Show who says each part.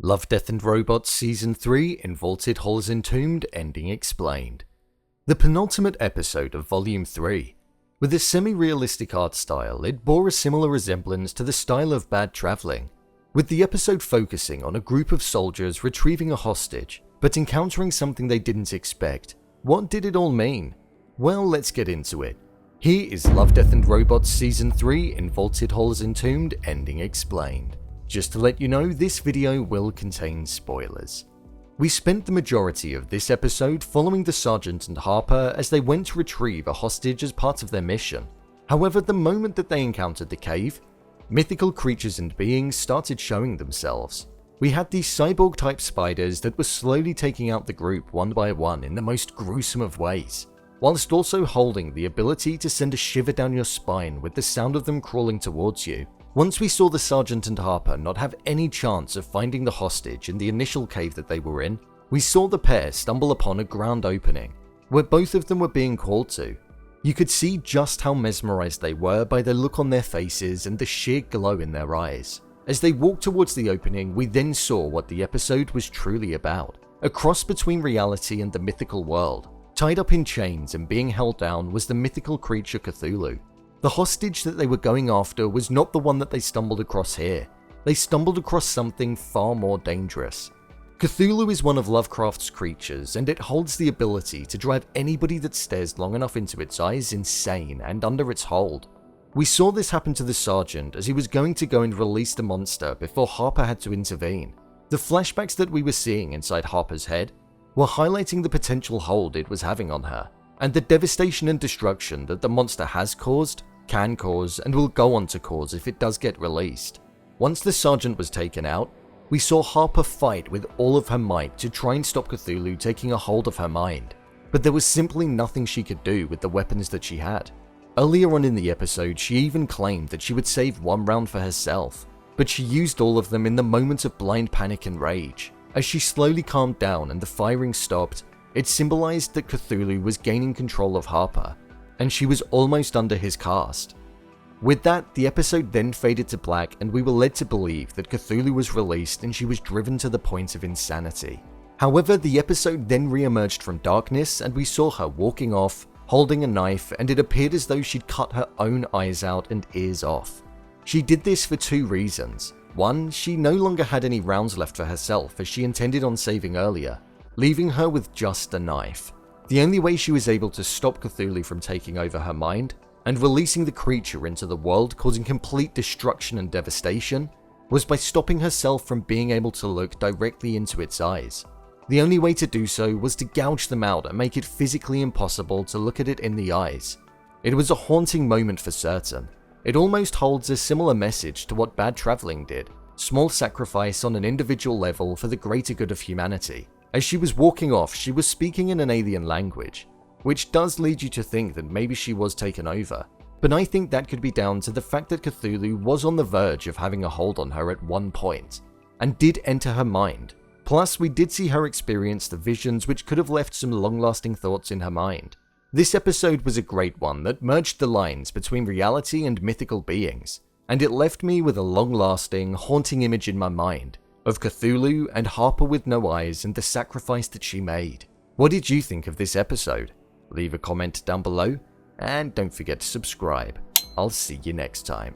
Speaker 1: Love, Death and Robots Season 3 in Vaulted Halls Entombed Ending Explained. The penultimate episode of Volume 3. With a semi-realistic art style, it bore a similar resemblance to the style of Bad Traveling, with the episode focusing on a group of soldiers retrieving a hostage, but encountering something they didn't expect. What did it all mean? Well, let's get into it. Here is Love, Death and Robots Season 3 in Vaulted Halls Entombed Ending Explained. Just to let you know, this video will contain spoilers. We spent the majority of this episode following the Sergeant and Harper as they went to retrieve a hostage as part of their mission. However, the moment that they encountered the cave, mythical creatures and beings started showing themselves. We had these cyborg-type spiders that were slowly taking out the group one by one in the most gruesome of ways, whilst also holding the ability to send a shiver down your spine with the sound of them crawling towards you. Once we saw the Sergeant and Harper not have any chance of finding the hostage in the initial cave that they were in, we saw the pair stumble upon a ground opening, where both of them were being called to. You could see just how mesmerized they were by the look on their faces and the sheer glow in their eyes. As they walked towards the opening, we then saw what the episode was truly about, a cross between reality and the mythical world. Tied up in chains and being held down was the mythical creature Cthulhu. The hostage that they were going after was not the one that they stumbled across here. They stumbled across something far more dangerous. Cthulhu is one of Lovecraft's creatures, and it holds the ability to drive anybody that stares long enough into its eyes insane and under its hold. We saw this happen to the Sergeant as he was going to go and release the monster before Harper had to intervene. The flashbacks that we were seeing inside Harper's head were highlighting the potential hold it was having on her, and the devastation and destruction that the monster has caused, can cause, and will go on to cause if it does get released. Once the Sergeant was taken out, we saw Harper fight with all of her might to try and stop Cthulhu taking a hold of her mind, but there was simply nothing she could do with the weapons that she had. Earlier on in the episode, she even claimed that she would save one round for herself, but she used all of them in the moment of blind panic and rage. As she slowly calmed down and the firing stopped, it symbolized that Cthulhu was gaining control of Harper, and she was almost under his cast. With that, the episode then faded to black and we were led to believe that Cthulhu was released and she was driven to the point of insanity. However, the episode then re-emerged from darkness and we saw her walking off, holding a knife, and it appeared as though she'd cut her own eyes out and ears off. She did this for two reasons. One, she no longer had any rounds left for herself as she intended on saving earlier, leaving her with just a knife. The only way she was able to stop Cthulhu from taking over her mind and releasing the creature into the world, causing complete destruction and devastation, was by stopping herself from being able to look directly into its eyes. The only way to do so was to gouge them out and make it physically impossible to look at it in the eyes. It was a haunting moment for certain. It almost holds a similar message to what Bad Traveling did, small sacrifice on an individual level for the greater good of humanity. As she was walking off, she was speaking in an alien language, which does lead you to think that maybe she was taken over, but I think that could be down to the fact that Cthulhu was on the verge of having a hold on her at one point, and did enter her mind. Plus, we did see her experience the visions which could have left some long-lasting thoughts in her mind. This episode was a great one that merged the lines between reality and mythical beings, and it left me with a long-lasting, haunting image in my mind of Cthulhu and Harper with no eyes and the sacrifice that she made. What did you think of this episode? Leave a comment down below, and don't forget to subscribe. I'll see you next time.